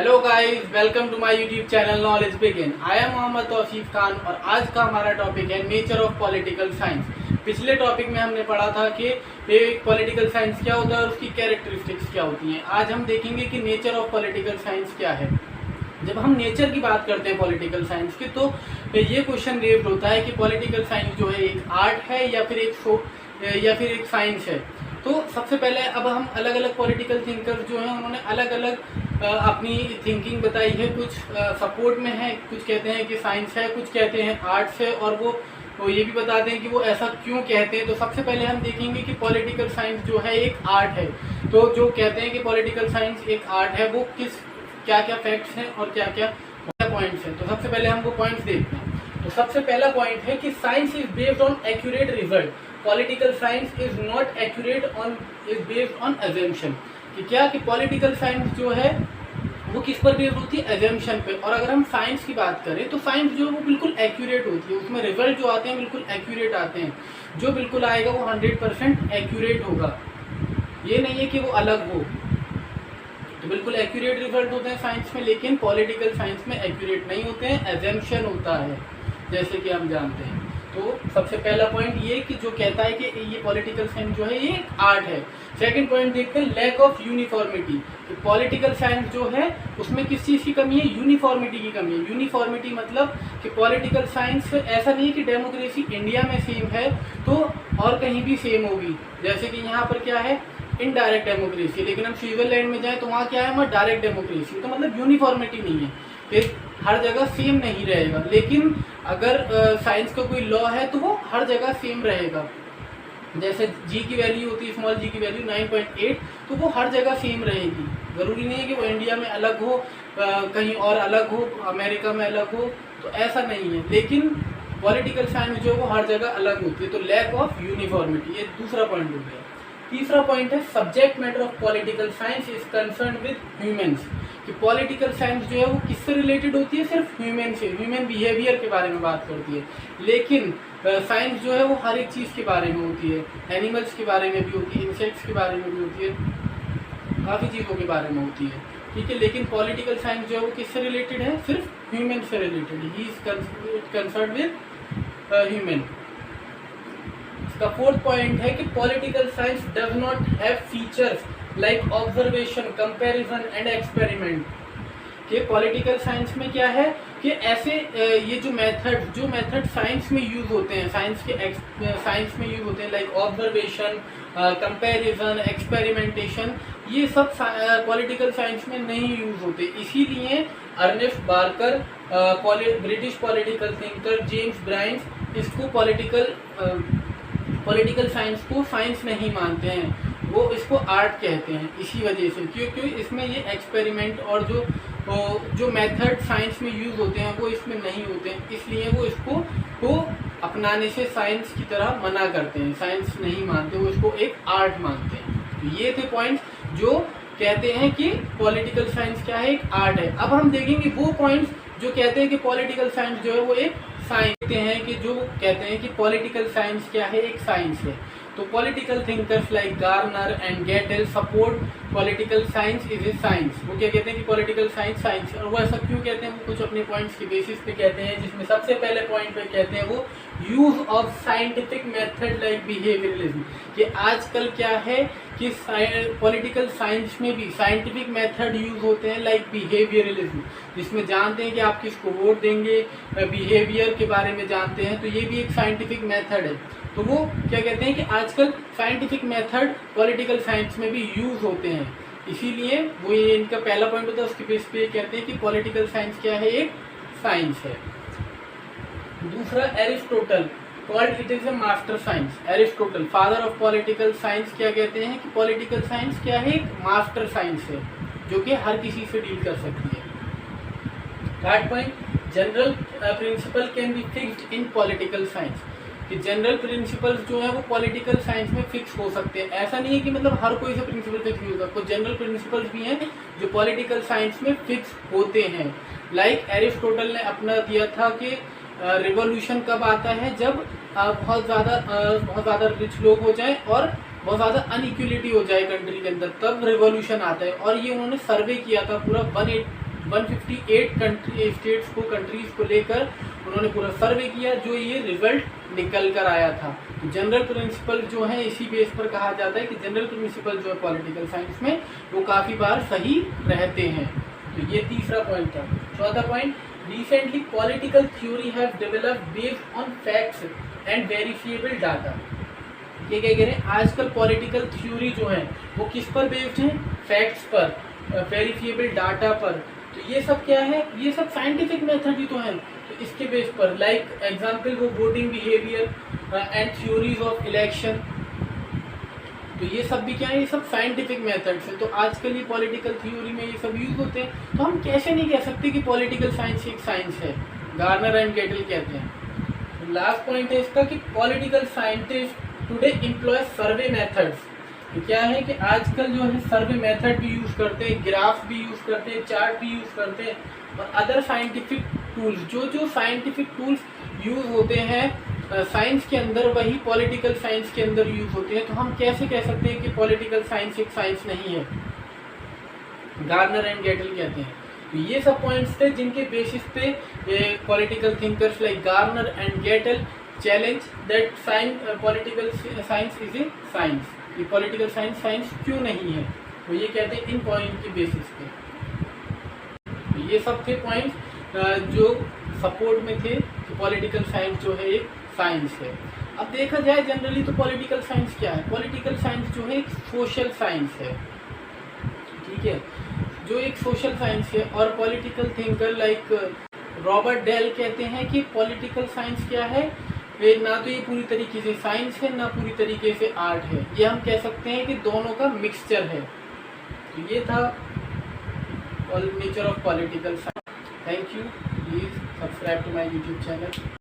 Hello guys, welcome to my YouTube channel knowledge begin. I am Mohammad Tausif Khan और आज का हमारा टॉपिक है नेचर ऑफ पॉलिटिकल साइंस। पिछले टॉपिक में हमने पढ़ा था कि पॉलिटिकल साइंस क्या होता है और उसकी कैरेक्टरिस्टिक्स क्या होती हैं। आज हम देखेंगे कि नेचर ऑफ पॉलिटिकल साइंस क्या है। जब हम नेचर की बात करते हैं पॉलिटिकल साइंस की, तो ये क्वेश्चन रेज होता है कि पॉलिटिकल साइंस जो है एक आर्ट है या फिर एक साइंस है। तो सबसे पहले अब हम अलग अलग पॉलिटिकल थिंकर्स जो हैं उन्होंने अलग अलग अपनी थिंकिंग बताई है। कुछ सपोर्ट में है, कुछ कहते हैं कि साइंस है, कुछ कहते हैं आर्ट्स है, और वो ये भी बताते हैं कि वो ऐसा क्यों कहते हैं। तो सबसे पहले हम देखेंगे कि पॉलिटिकल साइंस जो है एक आर्ट है। तो जो कहते हैं कि पॉलिटिकल साइंस एक आर्ट है, वो क्या क्या फैक्ट्स हैं और क्या क्या पॉइंट्स हैं। तो सबसे पहले हम वो पॉइंट्स देखते हैं। तो सबसे पहला पॉइंट है कि science is based on accurate result. Political science is not accurate is based on assumption. कि पॉलिटिकल साइंस जो है वो किस पर बेस्ड होती है? अजम्पशन पे। और अगर हम साइंस की बात करें तो साइंस जो है वो बिल्कुल एक्यूरेट होती है, उसमें रिजल्ट जो आते हैं बिल्कुल एक्यूरेट आते हैं। जो बिल्कुल आएगा वो 100% एक्यूरेट होगा, ये नहीं है कि वो अलग हो। तो बिल्कुल एक्यूरेट रिजल्ट होते हैं साइंस में, लेकिन पॉलिटिकल साइंस में एक्यूरेट नहीं होते हैं, एजम्पशन होता है, जैसे कि हम जानते हैं। तो सबसे पहला पॉइंट ये कि जो कहता है कि ये पॉलिटिकल साइंस जो है ये एक आर्ट है। सेकंड पॉइंट देखते हैं, लैक ऑफ यूनिफॉर्मिटी। कि पॉलिटिकल साइंस जो है उसमें किस चीज़ की कमी है? यूनिफॉर्मिटी की कमी है। यूनिफॉर्मिटी मतलब कि पॉलिटिकल साइंस ऐसा नहीं है कि डेमोक्रेसी इंडिया में सेम है तो और कहीं भी सेम होगी। जैसे कि यहाँ पर क्या है? इनडायरेक्ट डेमोक्रेसी, लेकिन हम स्विट्जरलैंड में जाएं तो वहाँ क्या है? वहाँ डायरेक्ट डेमोक्रेसी। तो मतलब यूनिफॉर्मिटी नहीं है, फिर हर जगह सेम नहीं रहेगा। लेकिन अगर साइंस का कोई लॉ है तो वो हर जगह सेम रहेगा। जैसे जी की वैल्यू होती है, स्मॉल जी की वैल्यू 9.8, तो वो हर जगह सेम रहेगी। ज़रूरी नहीं है कि वो इंडिया में अलग हो, कहीं और अलग हो, अमेरिका में अलग हो, तो ऐसा नहीं है। लेकिन पॉलिटिकल साइंस जो है वो हर जगह अलग होती है। तो लैक ऑफ यूनिफॉर्मिटी, ये दूसरा पॉइंट हो गया। तीसरा पॉइंट है, subject matter of political science is concern with humans. कि पॉलिटिकल साइंस जो है वो किससे रिलेटेड होती है? सिर्फ ह्यूमन से, ह्यूमन बिहेवियर के बारे में बात करती है। लेकिन साइंस जो है वो हर एक चीज़ के बारे में होती है, एनिमल्स के बारे में भी होती है, इंसेक्ट्स के बारे में भी होती है, काफ़ी चीज़ों के बारे में होती है, ठीक है। लेकिन पॉलिटिकल साइंस जो है वो किससे रिलेटेड है? सिर्फ ह्यूमन से related. He is concern with human. इसका फोर्थ पॉइंट है कि political science does not have features like observation, comparison and experiment. कि पॉलिटिकल साइंस में क्या है कि ऐसे ये जो मेथड साइंस में यूज होते हैं, साइंस में यूज होते हैं, लाइक ऑब्जर्वेशन, कंपैरिजन, एक्सपेरिमेंटेशन, ये सब पॉलिटिकल साइंस में नहीं यूज होते। इसीलिए Ernest Barker, British political thinker, James Bryce इसको पॉलिटिकल साइंस को साइंस नहीं मानते हैं, वो इसको आर्ट कहते हैं। इसी वजह से क्योंकि इसमें ये एक्सपेरिमेंट और जो मेथड साइंस में यूज होते हैं वो इसमें नहीं होते हैं, इसलिए वो इसको अपनाने से साइंस की तरह मना करते हैं, साइंस नहीं मानते, वो इसको एक आर्ट मानते हैं। तो ये थे पॉइंट्स जो कहते हैं कि पॉलिटिकल साइंस क्या है? एक आर्ट है। अब हम देखेंगे वो पॉइंट्स जो कहते हैं कि पॉलिटिकल साइंस जो है वो एक साइंस हैं, कि जो कहते हैं कि पॉलिटिकल साइंस क्या है? एक साइंस है। तो political thinkers like Garner and Gettell support political science is a science. वो क्या कहते हैं कि पॉलिटिकल साइंस साइंस है। और वो ऐसा क्यों कहते हैं? वो कुछ अपने पॉइंट्स के बेसिस पे कहते हैं, जिसमें सबसे पहले पॉइंट पे कहते हैं वो use of scientific method like behaviourism. कि आजकल क्या है कि पॉलिटिकल साइंस में भी साइंटिफिक मेथड यूज होते हैं लाइक बिहेवियरलिज्म, जिसमें जानते हैं कि आप किसको वोट देंगे, बिहेवियर के बारे में जानते हैं, तो ये भी एक साइंटिफिक मेथड है। तो वो क्या कहते हैं कि आजकल साइंटिफिक मेथड पॉलिटिकल साइंस में भी यूज होते हैं, इसीलिए वो ये इनका पहला पॉइंट होता है। उसके बेस पे कहते हैं कि पॉलिटिकल साइंस क्या है? एक साइंस है। दूसरा, Aristotle called it is a master science. Aristotle, father of political science, क्या कहते हैं कि पॉलिटिकल साइंस क्या है? एक मास्टर साइंस है जो कि हर किसी से डील कर सकती है। Third point, general principle can be fixed in political science. कि जनरल प्रिंसिपल्स जो है वो पॉलिटिकल साइंस में फिक्स हो सकते हैं। ऐसा नहीं है कि मतलब हर कोई से प्रिंसिपल फिक्स नहीं होगा, कुछ जनरल प्रिंसिपल्स भी हैं जो पॉलिटिकल साइंस में फिक्स होते हैं। लाइक एरिस्टोटल ने अपना दिया था कि रिवॉल्यूशन कब आता है? जब बहुत ज़्यादा रिच लोग हो जाएं और बहुत ज़्यादा अनइक्वलिटी हो जाए कंट्री के अंदर, तब रिवॉल्यूशन आता है। और ये उन्होंने सर्वे किया था पूरा 158 स्टेट्स को, कंट्रीज को लेकर उन्होंने पूरा सर्वे किया, जो ये रिजल्ट निकल कर आया था। जनरल प्रिंसिपल जो है इसी बेस पर कहा जाता है कि जनरल प्रिंसिपल जो है पॉलिटिकल साइंस में वो काफ़ी बार सही रहते हैं। तो ये तीसरा पॉइंट था। चौथा point, recently political theory have developed based on facts and verifiable data. ये क्या कह रहे हैं, आजकल पॉलिटिकल थ्योरी जो है वो किस पर बेस्ड है, फैक्ट्स पर, वेरिफिएबल डाटा पर। तो ये सब क्या है, ये सब साइंटिफिक मेथड ही तो है। तो इसके बेस पर लाइक एग्जांपल वो voting behaviour and theories of election, तो ये सब भी क्या है, ये सब साइंटिफिक मेथड्स है। तो आजकल ये पॉलिटिकल थ्योरी में ये सब यूज होते हैं। तो हम कैसे नहीं कह सकते कि पॉलिटिकल साइंस एक साइंस है, गार्नर एंड गेटल कहते हैं। लास्ट पॉइंट है इसका कि पॉलिटिकल साइंटिस्ट टुडे एम्प्लॉय सर्वे मेथड्स। तो क्या है कि आजकल जो है सर्वे मेथड भी यूज़ करते हैं, ग्राफ भी यूज़ करते हैं, चार्ट भी यूज़ करते हैं, और अदर साइंटिफिक टूल्स, जो साइंटिफिक टूल्स यूज़ होते हैं साइंस के अंदर, वही पॉलिटिकल साइंस के अंदर यूज़ होते हैं। तो हम कैसे कह सकते हैं कि पॉलिटिकल साइंस एक साइंस नहीं है, गार्नर एंड गेटल कहते हैं। तो ये सब पॉइंट्स थे जिनके बेसिस पे political thinkers like Garner and Gettell challenge that political science is a science, ये पॉलिटिकल साइंस साइंस क्यों नहीं है। तो ये कहते हैं इन पॉइंट के बेसिस पे। तो ये सब थे पॉइंट्स जो सपोर्ट में थे कि पॉलिटिकल साइंस जो है एक साइंस है। अब देखा जाए जनरली तो पॉलिटिकल साइंस क्या है, पॉलिटिकल साइंस जो है एक सोशल साइंस है, ठीक है, जो एक सोशल साइंस है। और political thinker like Robert Dahl कहते हैं कि पॉलिटिकल साइंस क्या है, ना तो ये पूरी तरीके से साइंस है, ना पूरी तरीके से आर्ट है, ये हम कह सकते हैं कि दोनों का मिक्सचर है। तो ये था nature of political science. Thank you, please subscribe to my YouTube channel.